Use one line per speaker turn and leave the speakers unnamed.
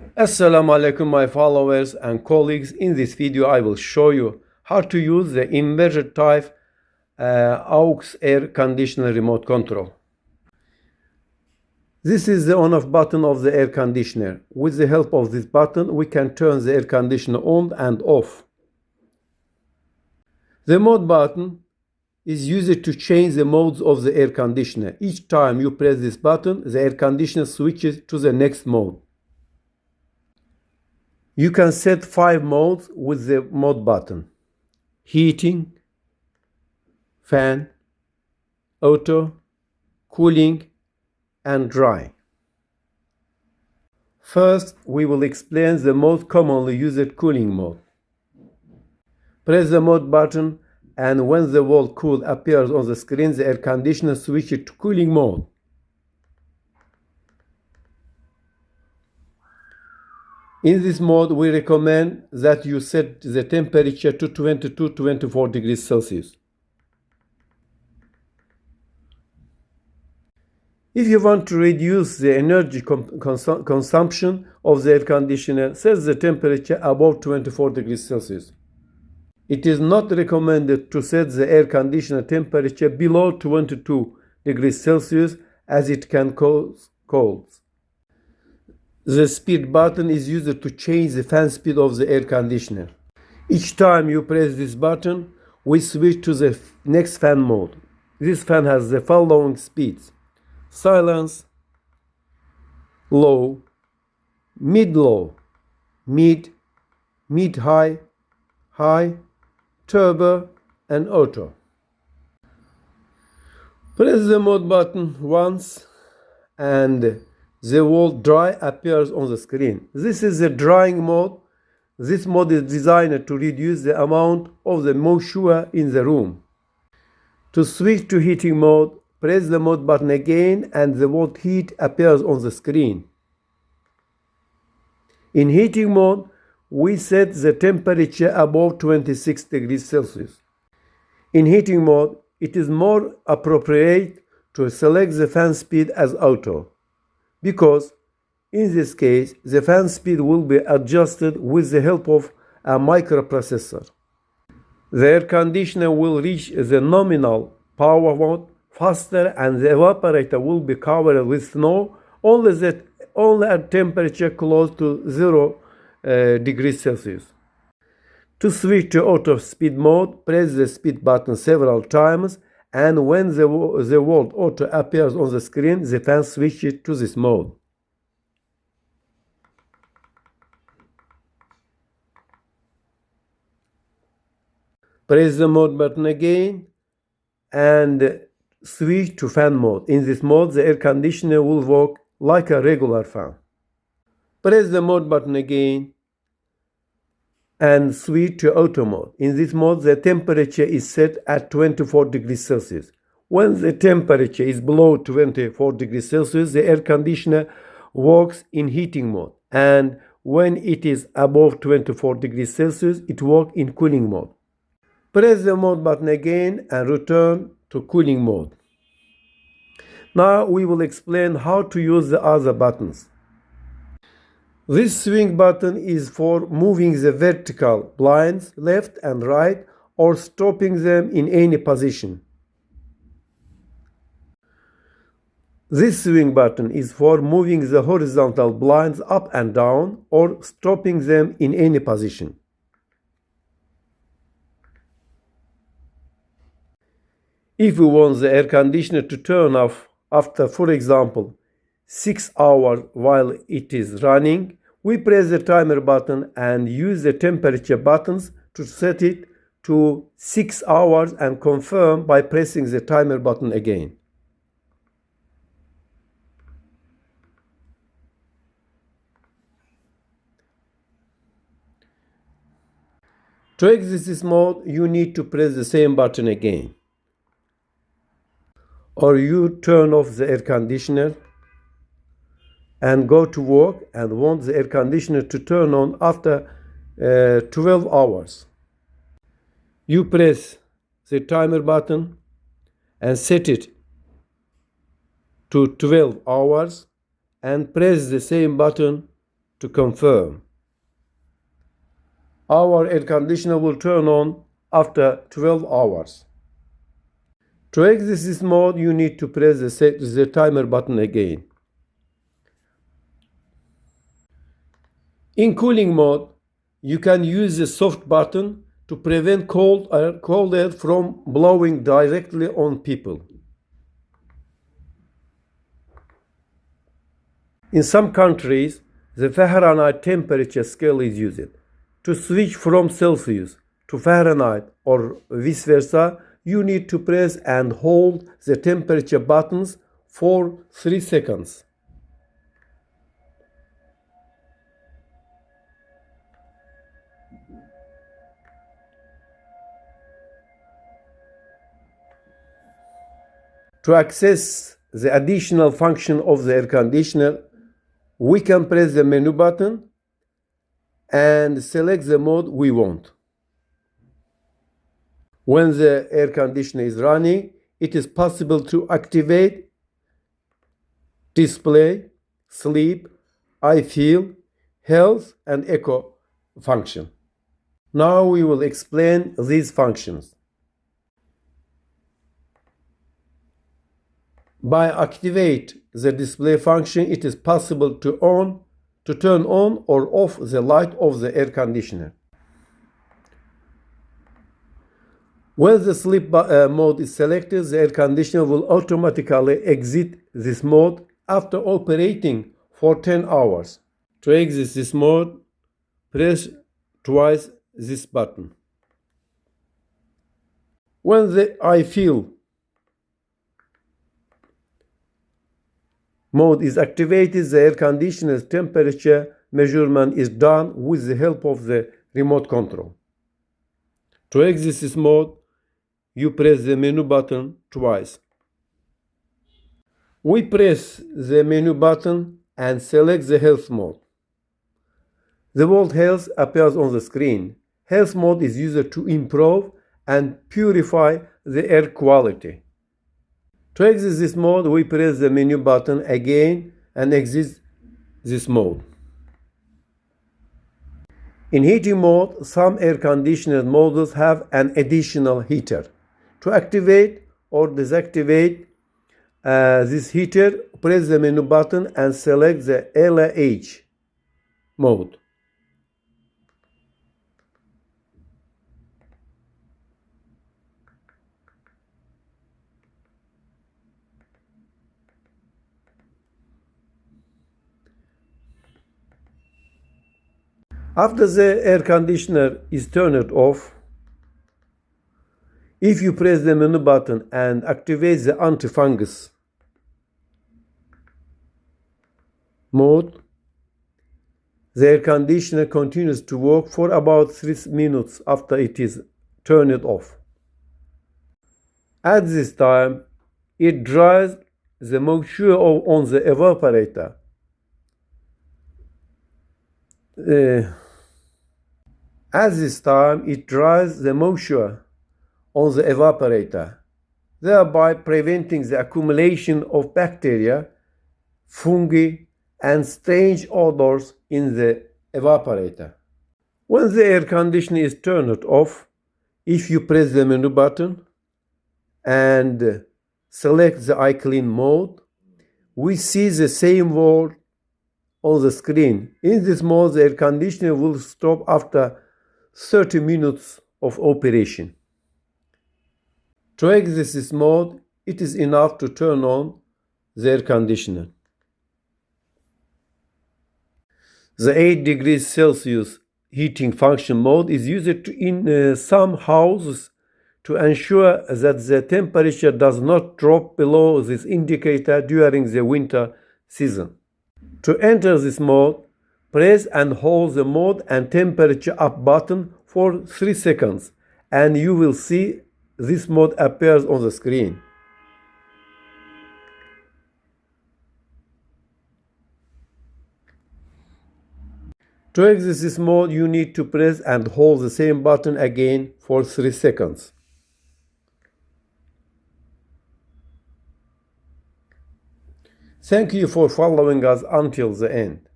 Assalamu alaikum my followers and colleagues. In this video I will show you how to use the inverter type aux air conditioner remote control. This is the on-off button of the air conditioner. With the help of this button we can turn the air conditioner on and off. The mode button is used to change the modes of the air conditioner. Each time you press this button, the air conditioner switches to the next mode. You can set 5 modes with the mode button: heating, fan, auto, cooling, and dry. First, we will explain the most commonly used cooling mode. Press the mode button, and when the word cool appears on the screen, the air conditioner switches to cooling mode. In this mode, we recommend that you set the temperature to 22-24 degrees Celsius. If you want to reduce the energy consumption of the air conditioner, set the temperature above 24 degrees Celsius. It is not recommended to set the air conditioner temperature below 22 degrees Celsius as it can cause colds. The speed button is used to change the fan speed of the air conditioner. Each time you press this button, we switch to the next fan mode. This fan has the following speeds: silence, low, mid-low, mid-high, high, turbo, and auto. Press the mode button once and the word dry appears on the screen. This is the drying mode. This mode is designed to reduce the amount of the moisture in the room. To switch to heating mode, press the mode button again and the word heat appears on the screen. In heating mode, we set the temperature above 26 degrees Celsius. In heating mode, it is more appropriate to select the fan speed as auto, because in this case the fan speed will be adjusted with the help of a microprocessor. The air conditioner will reach the nominal power mode faster and the evaporator will be covered with snow only at temperature close to 0 degrees Celsius. To switch to auto speed mode, press the speed button several times, and when the word auto appears on the screen, the fan switches to this mode. Press the mode button again and switch to fan mode. In this mode, the air conditioner will work like a regular fan. Press the mode button again and switch to auto mode. In this mode, the temperature is set at 24 degrees Celsius. When the temperature is below 24 degrees Celsius, the air conditioner works in heating mode, and when it is above 24 degrees Celsius, it works in cooling mode. Press the mode button again and return to cooling mode. Now we will explain how to use the other buttons. This swing button is for moving the vertical blinds left and right or stopping them in any position. This swing button is for moving the horizontal blinds up and down or stopping them in any position. If we want the air conditioner to turn off after, for example, 6 hours while it is running, we press the timer button and use the temperature buttons to set it to 6 hours and confirm by pressing the timer button again. To exit this mode, you need to press the same button again. Or you turn off the air conditioner and go to work and want the air conditioner to turn on after 12 hours. You press the timer button and set it to 12 hours and press the same button to confirm. Our air conditioner will turn on after 12 hours. To exit this mode, you need to press the timer button again. In cooling mode, you can use the soft button to prevent cold air from blowing directly on people. In some countries, the Fahrenheit temperature scale is used. To switch from Celsius to Fahrenheit or vice versa, you need to press and hold the temperature buttons for 3 seconds. To access the additional function of the air conditioner, we can press the menu button and select the mode we want. When the air conditioner is running, it is possible to activate display, sleep, I feel, health, and echo function. Now we will explain these functions. By activate the display function, it is possible to turn on or off the light of the air conditioner. When the sleep mode is selected, the air conditioner will automatically exit this mode after operating for 10 hours. To exit this mode, press twice this button. When the I feel mode is activated, the air conditioner's temperature measurement is done with the help of the remote control. To exit this mode, you press the menu button twice. We press the menu button and select the health mode. The word health appears on the screen. Health mode is used to improve and purify the air quality. To exit this mode, we press the menu button again and exit this mode. In heating mode, some air conditioner models have an additional heater. To activate or deactivate this heater, press the menu button and select the LH mode. After the air conditioner is turned off, if you press the menu button and activate the antifungus mode, the air conditioner continues to work for about 3 minutes after it is turned off. At this time, it dries the moisture on the evaporator. At this time, it dries the moisture on the evaporator, thereby preventing the accumulation of bacteria, fungi, and strange odors in the evaporator. When the air conditioner is turned off, if you press the menu button and select the iClean mode, we see the same word on the screen. In this mode, the air conditioner will stop after 30 minutes of operation. To exit this mode, it is enough to turn on the air conditioner. The 8 degrees Celsius heating function mode is used in some houses to ensure that the temperature does not drop below this indicator during the winter season. To enter this mode, press and hold the mode and temperature up button for 3 seconds, and you will see this mode appears on the screen. To exit this mode, you need to press and hold the same button again for 3 seconds. Thank you for following us until the end.